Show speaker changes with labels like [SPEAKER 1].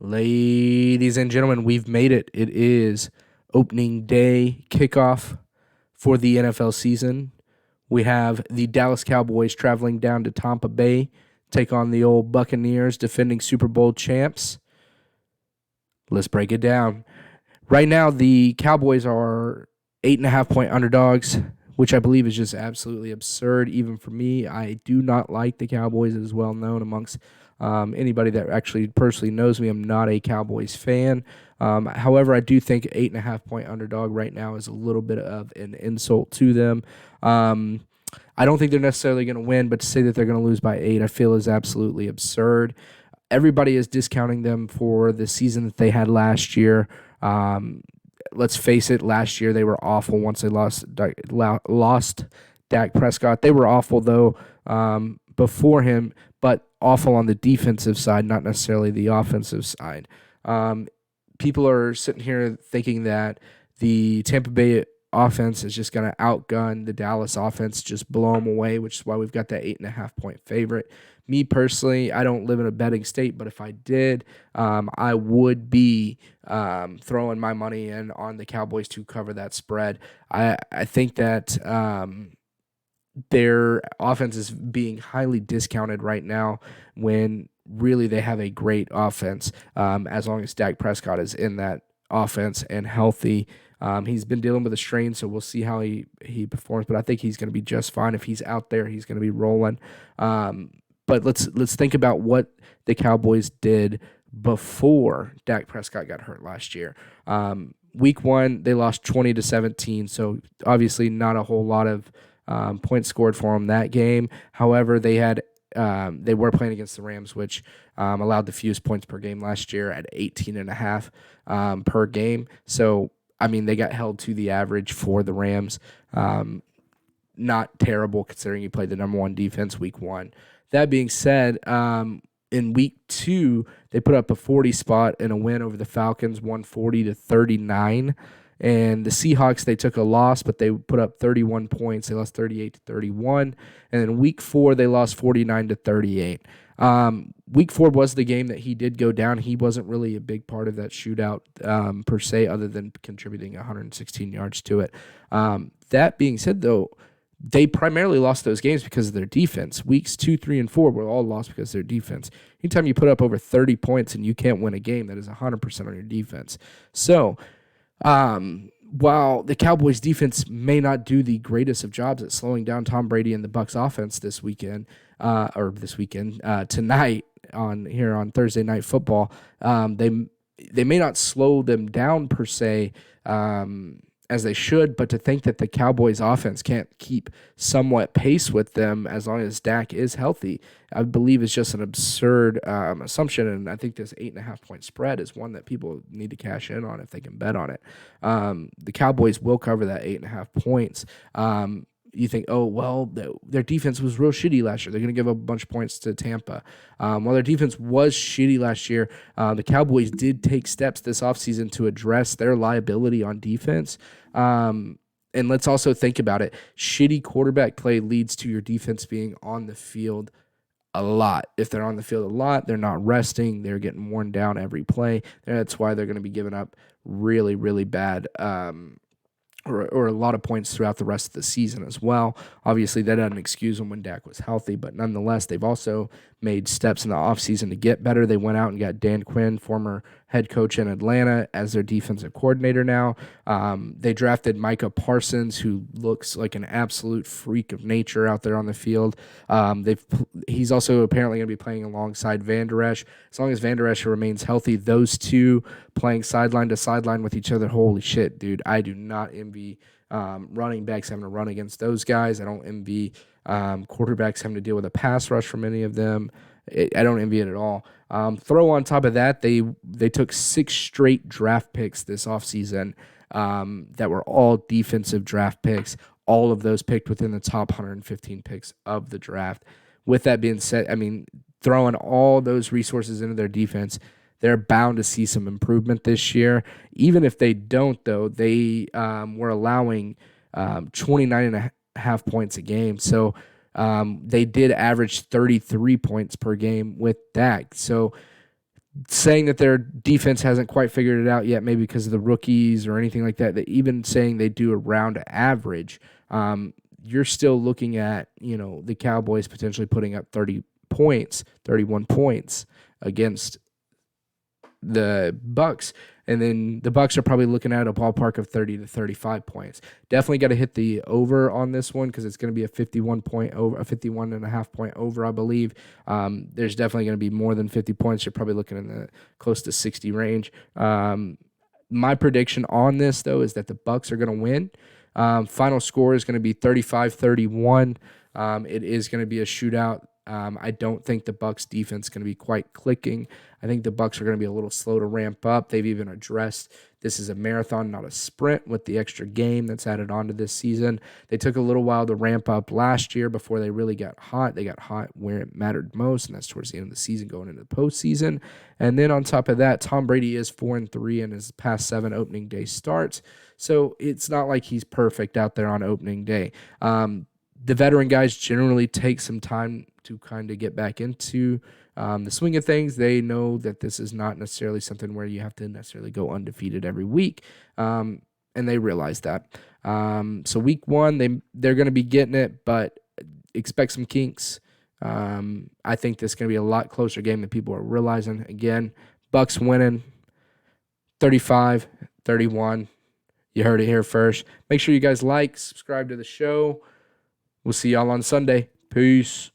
[SPEAKER 1] Ladies and gentlemen, we've made it. It is opening day kickoff for the NFL season. We have the Dallas Cowboys traveling down to Tampa Bay, take on the old Buccaneers, defending Super Bowl champs. Let's break it down. Right now, the Cowboys are 8.5 point underdogs, which I believe is just absolutely absurd, even for me. I do not like the Cowboys, as well known amongst anybody that actually personally knows me. I'm not a Cowboys fan. However, I do think 8.5 point underdog right now is a little bit of an insult to them. I don't think they're necessarily going to win, but to say that they're going to lose by 8, I feel is absolutely absurd. Everybody is discounting them for the season that they had last year. Um, let's face it, last year they were awful once they lost Dak Prescott. They were awful, though, before him, but awful on the defensive side, not necessarily the offensive side. People are sitting here thinking that the Tampa Bay offense is just going to outgun the Dallas offense, just blow them away, which is why we've got that 8.5 point favorite. Me personally, I don't live in a betting state, but if I did, I would be throwing my money in on the Cowboys to cover that spread. I think that their offense is being highly discounted right now when really they have a great offense, as long as Dak Prescott is in that offense and healthy. He's been dealing with a strain, so we'll see how he performs, but I think he's going to be just fine. If he's out there, he's going to be rolling. But let's think about what the Cowboys did before Dak Prescott got hurt last year. Week 1, they lost 20-17, so obviously not a whole lot of points scored for them that game. However, they were playing against the Rams, which allowed the fewest points per game last year at 18.5 per game. So, I mean, they got held to the average for the Rams. Not terrible considering you played the number 1 defense week 1. That being said, in week 2, they put up a 40 spot in a win over the Falcons, 140-39. And the Seahawks, they took a loss, but they put up 31 points. They lost 38-31. And then week 4, they lost 49-38. Week 4 was the game that he did go down. He wasn't really a big part of that shootout per se, other than contributing 116 yards to it. That being said, though, they primarily lost those games because of their defense. Weeks 2, 3, and 4 were all lost because of their defense. Anytime you put up over 30 points and you can't win a game, that is 100% on your defense. So, while the Cowboys defense may not do the greatest of jobs at slowing down Tom Brady and the Bucs offense tonight on Thursday Night Football, they may not slow them down per se, as they should, but to think that the Cowboys offense can't keep somewhat pace with them as long as Dak is healthy, I believe is just an absurd assumption. And I think this 8.5 point spread is one that people need to cash in on if they can bet on it. The Cowboys will cover that 8.5 points. You think, oh, well, their defense was real shitty last year. They're going to give up a bunch of points to Tampa. While their defense was shitty last year, the Cowboys did take steps this offseason to address their liability on defense. And let's also think about it. Shitty quarterback play leads to your defense being on the field a lot. If they're on the field a lot, they're not resting. They're getting worn down every play. That's why they're going to be giving up really, really bad or a lot of points throughout the rest of the season as well. Obviously, that doesn't excuse them when Dak was healthy, but nonetheless, they've also made steps in the offseason to get better. They went out and got Dan Quinn, former head coach in Atlanta, as their defensive coordinator now. They drafted Micah Parsons, who looks like an absolute freak of nature out there on the field. He's also apparently going to be playing alongside Van Der Esch. As long as Van Der Esch remains healthy, those two playing sideline to sideline with each other, holy shit, dude, I do not envy running backs having to run against those guys. I don't envy quarterbacks having to deal with a pass rush from any of them. I don't envy it at all. Throw on top of that, they took 6 straight draft picks this offseason that were all defensive draft picks, all of those picked within the top 115 picks of the draft. With that being said, I mean, throwing all those resources into their defense, they're bound to see some improvement this year. Even if they don't, though, they were allowing 29.5 points a game. So they did average 33 points per game with Dak. So saying that their defense hasn't quite figured it out yet, maybe because of the rookies or anything like that, that even saying they do around average, you're still looking at, the Cowboys potentially putting up 30 points, 31 points against the Bucks, and then the Bucks are probably looking at a ballpark of 30 to 35 points. Definitely got to hit the over on this one because it's going to be a 51 point over, a 51 and a half point over, I believe. There's definitely going to be more than 50 points. You're probably looking in the close to 60 range. My prediction on this, though, is that the Bucks are going to win. Final score is going to be 35-31. It is going to be a shootout. I don't think the Bucks defense is going to be quite clicking. I think the Bucks are going to be a little slow to ramp up. They've even addressed this is a marathon, not a sprint, with the extra game that's added on to this season. They took a little while to ramp up last year before they really got hot. They got hot where it mattered most, and that's towards the end of the season going into the postseason. And then on top of that, Tom Brady is 4-3 in his past 7 opening day starts. So it's not like he's perfect out there on opening day. The veteran guys generally take some time to kind of get back into the swing of things. They know that this is not necessarily something where you have to necessarily go undefeated every week, and they realize that. So week 1, they're going to be getting it, but expect some kinks. I think this is going to be a lot closer game than people are realizing. Again, Bucks winning 35-31. You heard it here first. Make sure you guys like, subscribe to the show. We'll see y'all on Sunday. Peace.